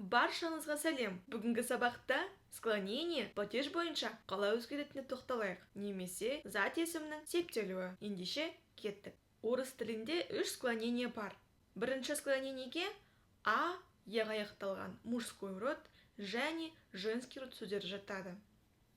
Баршаңызға сәлем. Бүгінгі сабақта склонение падеж бойынша қалай өзгеретініне тоқталайық, немесе зат есімнің септелуі. Ендеше кеттік. Орыс тілінде 3 склонение бар. Бірінші склонениеге а яға аяқталған мужской род және женский род сөздері жатады.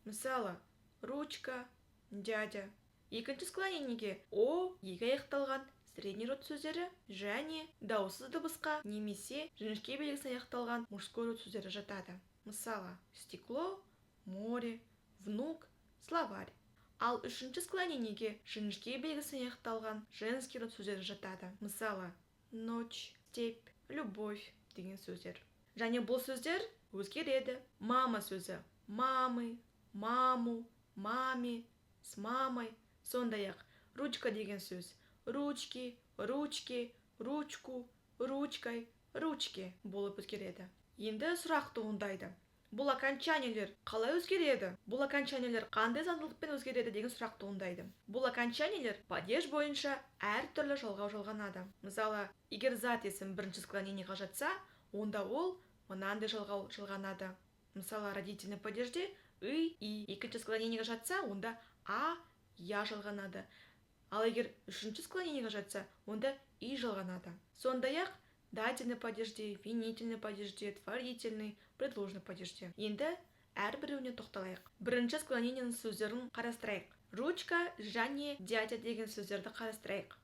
Мысалы, ручка, дядя. Екінші склонениеге о еге аяқталған средний род сөздері және дауыссыз дыбысқа немесе жіңішке белгісіне аяқталған мужской род сөздері жатады. Мысалы, стекло, море, внук, словарь. Ал үшінші склонениеге жіңішке белгісіне аяқталған женский род сөздері жатады. Мысалы, ночь, степь, любовь деген сөздер. Және бұл сөздер өзгереді. Мама сөзі мамы, маму, маме, с мамой. Сондай-ақ ручка деген сөз ручки, ручки, ручку, ручкой, ручке болып өзгереді. Енді сұрақ туындайды. Бұл окончаниелер қалай өзгереді? Бұл окончаниелер қандай заңдылықпен өзгереді деген сұрақ туындайды. Бұл окончаниелер падеж бойынша әртүрлі жалғау жалғанады. Мысалы, егер зат есім бірінші склонениеге жатса, онда ол мынандай жалғау жалғанады. Мысалы, родительный падежде и, екінші склонениеге жатса, онда а, я жалғанады. Ал егер үшінші склонениеге жатса, онда и жалғанады. Сондай-ақ дательный падежде, винительный падежде, творительный, предложный падежде. Енді әрбіреуіне тоқталайық. Бірінші склонениенің сөздерін қарастырайық. Ручка және дядя деген сөздерді қарастырайық.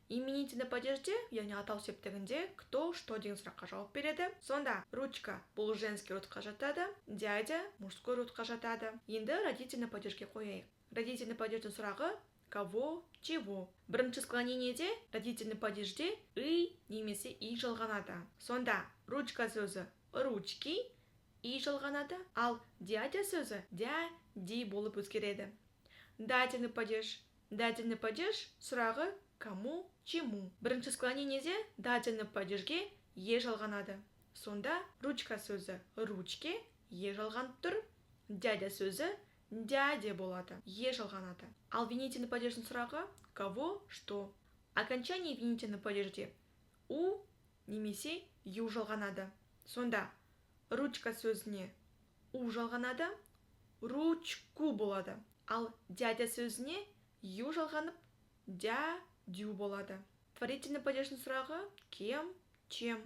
Именительный падежде, яғни атау септігінде кто, что деген сұраққа жауап береді. Сонда ручка бұл женский родқа жатады, дядя мужской родқа жатады. Енді родительный падежге қояйық. Родительный падеждің сұрағы кого, чего. Бірінші склонениеде родительный падежде и немесе и жалғанады. Сонда ручка сөзі ручки, и жалғанады, ал дядя сөзі дяди болып өзгереді. Дательный падеж сұрағы кому, чему. Бірінші склонениеде дательный падежге е жалғанады. Сонда ручка сөзі ручке, е жалғанып тұр. Дядя сөзі дяде болады, е жалғанады. Ал винительный падеждің сұрағы кого, что. Окончание винительный падежде у немесе ю жалғанады. Сонда ручка сөзіне у жалғанады, ручку болады. Ал дядя сөзіне ю жалғанып дядю болады. Творительный падеждің сұрағы кем, чем.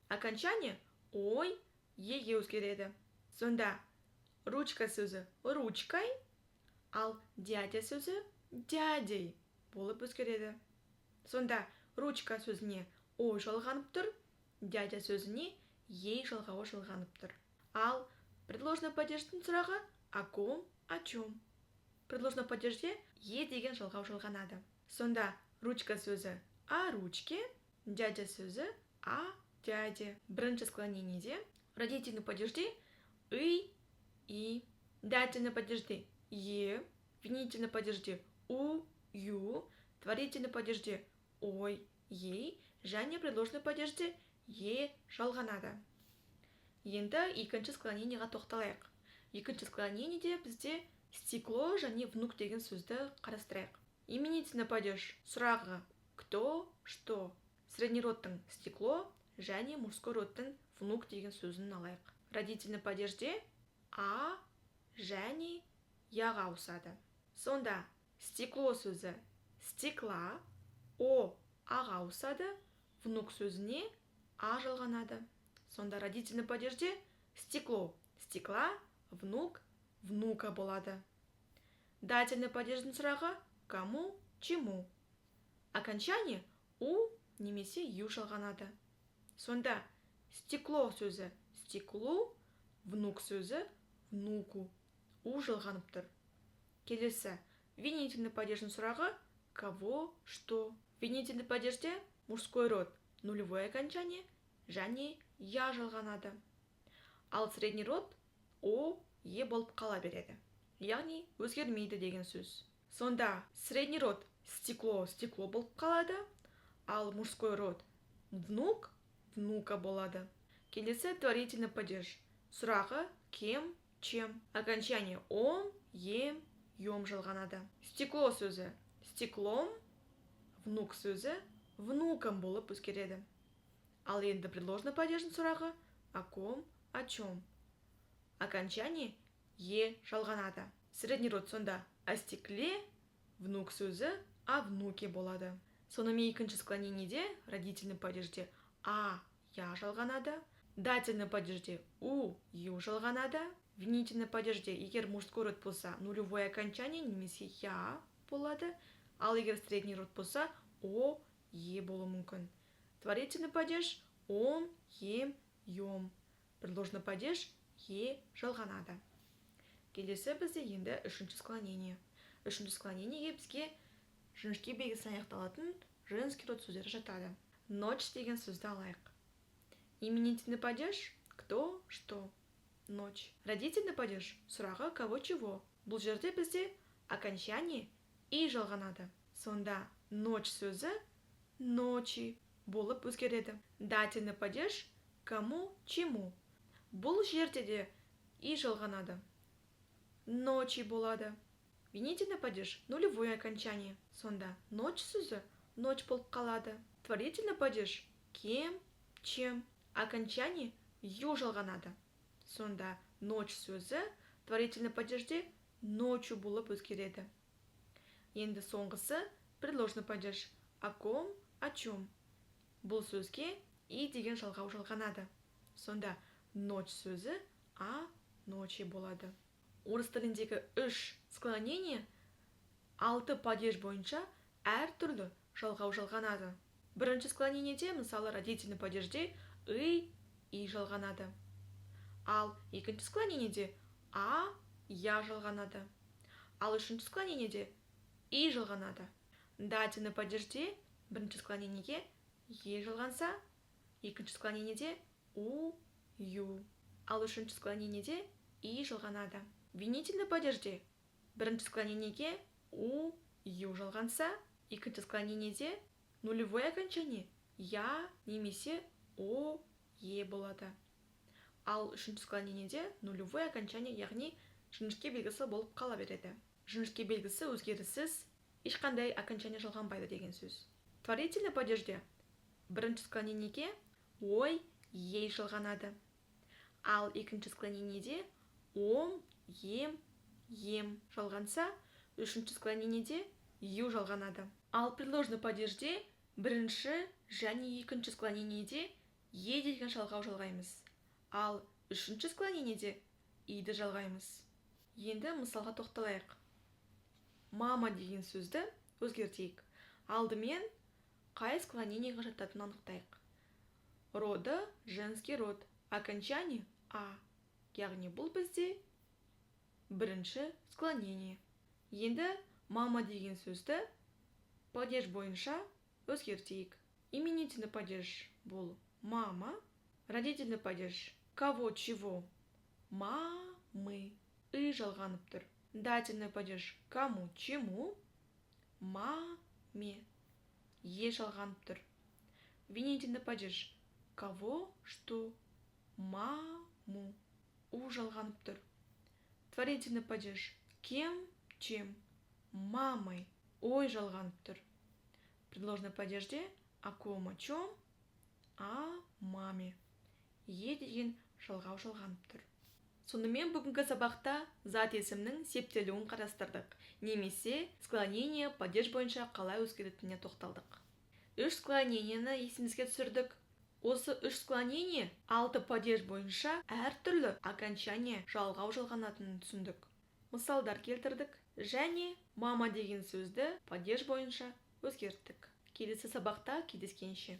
Окончание ой, еге өзгереді. Сонда ручка сөзі ручкой, ал дядя сөзі дядей болып өзгереді. Сонда ручка сөзіне ой жалғанып тұр, дядя сөзіне ей жалғауы жалғанып тұр. Ал предложный падеждің сұрағы о ком, о чем. Предложный падежде е деген жалғау жалғанады. Сонда ручка сөзі о ручке, дядя сөзі о дяде. Бірінші склонениеде родительный падежде и, дательный падежде е, винительный падежде у, ю, творительный падежде ой, ей, және предложный падежде е жалғанады. Енді екінші склонениеға тоқталайық. Екінші склонениеде бізде стекло және внук деген сөзді қарастырайық. Именительный падеж сұрағы кто, что. Средний родтың стекло және мужской родтың внук деген сөзін алайық. Родительный падежде а және яға ауысады. Сонда стекло сөзі стекла, о аға ауысады, внук сөзіне а жалғанады. Сонда родительный падежде стекло, стекла, внук, внука болады. Дательный падеждің сұрағы кому, чему. Окончание у немесе ю жалғанады. Сонда стекло сөзі стеклу, внук сөзі внуку, у жалғанып тұр. Келесі винительный падеждің сұрағы кого, что. Винительный падежде мужской род нулевое окончание және я жалғанады. Ал средний род о, е болып қала береді. Яғни өзгермейді деген сөз. Сонда средний род стекло, стекло болып қалады, ал мужской род внук, внука болады. Келесі творительный падеж сұрағы кем, чем. Окончание он, ем, ем жалғанады. Стекло сөзі стеклом, внук сөзі внуком болып өзгереді. Ал енді предложный падеждің сұрағы о ком, о чем. Окончание е жалғанады. Средний род сонда о стекле, внук сөзі о внуке болады. Сонымен екінші склонениеде родительный падежде а, я жалғанады. Дательный падежде у, ю жалғанады. Винительный падежде егер мужской род болса нулевое окончание немесе я болады. Ал егер средний род болса о, е болуы мүмкін. Творительный падеж он, ем, ем. Предложный падеж е жалғанады. Келесі бізде енді үшінші склонение. Үшінші склонениеге бізге жіңішке белгісі аяқталатын женский род сөздері жатады. Ночь деген сөзді алайық. Именительный падеж кто, что. Ночь. Родительный падеж сұрағы кого, чего. Бұл жерде бізде окончание и жалғанады. Сонда ночь сөзі ночи болып өзгереді. Дательный падеж кому, чему. Бұл жерде де и жалғанады. Ночи болады. Винительный падеж нулевое окончание. Сонда ночь сөзі ночь болып қалады. Творительный падеж кем, чем. Окончание ю жалғанады. Сонда ночь сөзі творительный падежде ночью болып өзгереді. Енді соңғысы предложный падеж о ком, о чем. Бұл сөзге и деген жалғау жалғанады. Сонда ночь сөзі о ночи болады. Орыс тіліндегі үш склонение 6 падеж бойынша әртүрлі жалғау жалғанады. Бірінші склонениеде, мысалы, родительный падежде и жалғанады. Ал екінші склонениеде а, я жалғанады. Ал үшінші склонениеде и жалғанады. Дательный падежде бірінші склонениеге е жалғанса, екінші склонениеде у, ю. Ал үшінші склонениеде и жалғанады. Винительный падежде бірінші склонениеге у, ю жалғанса, екінші склонениеде нулевое окончание я немесе о, е болады. Ал үшінші склонениеде нулевое окончание, яғни жіңішке белгісі болып қала береді. Жіңішке белгісі өзгеріссіз, ешқандай окончание жалғанбайды деген сөз. Творительный падежде бірінші склонениеге ой, ей жалғанады. Ал екінші склонениеде ом, ем, ем жалғанса, үшінші склонениеде ю жалғанады. Ал предложный падежде бірінші және екінші склонениеде е деген жалғау жалғаймыз. Ал үшінші склонениеде иді жалғаймыз. Енді мысалға тоқталайық. Мама деген сөзді өзгертейік. Алдымен қай склонениеге жататынын анықтайық. Роды женский род, окончание а. Яғни бұл бізде бірінші склонение. Енді мама деген сөзді падеж бойынша өзгертейік. Именительный падеж бұл мама. Родительный падеж кого, чего. Мамы. И жалғанып тұр. Дательный падеж кому, чему. Маме. Е жалғанып тұр. Винительный падеж кого, что. Маму. У жалғанып тұр. Творительный падеж кем, чем. Мамой. Ой жалғанып тұр. Предложный падежде о ком, о чем. О маме. Е деген жалғау жалғанып тұр. Сонымен бүгінгі сабақта зат есімнің септелуін қарастырдық. Немесе склонение падеж бойынша қалай өзгеретініне тоқталдық. Үш склонениені есімізге түсірдік. Осы үш склонение 6 падеж бойынша әртүрлі окончание жалғау жалғанатынын түсіндік. Мысалдар келтірдік және мама деген сөзді падеж бойынша өзгерттік. Келесі сабақта кездескенше.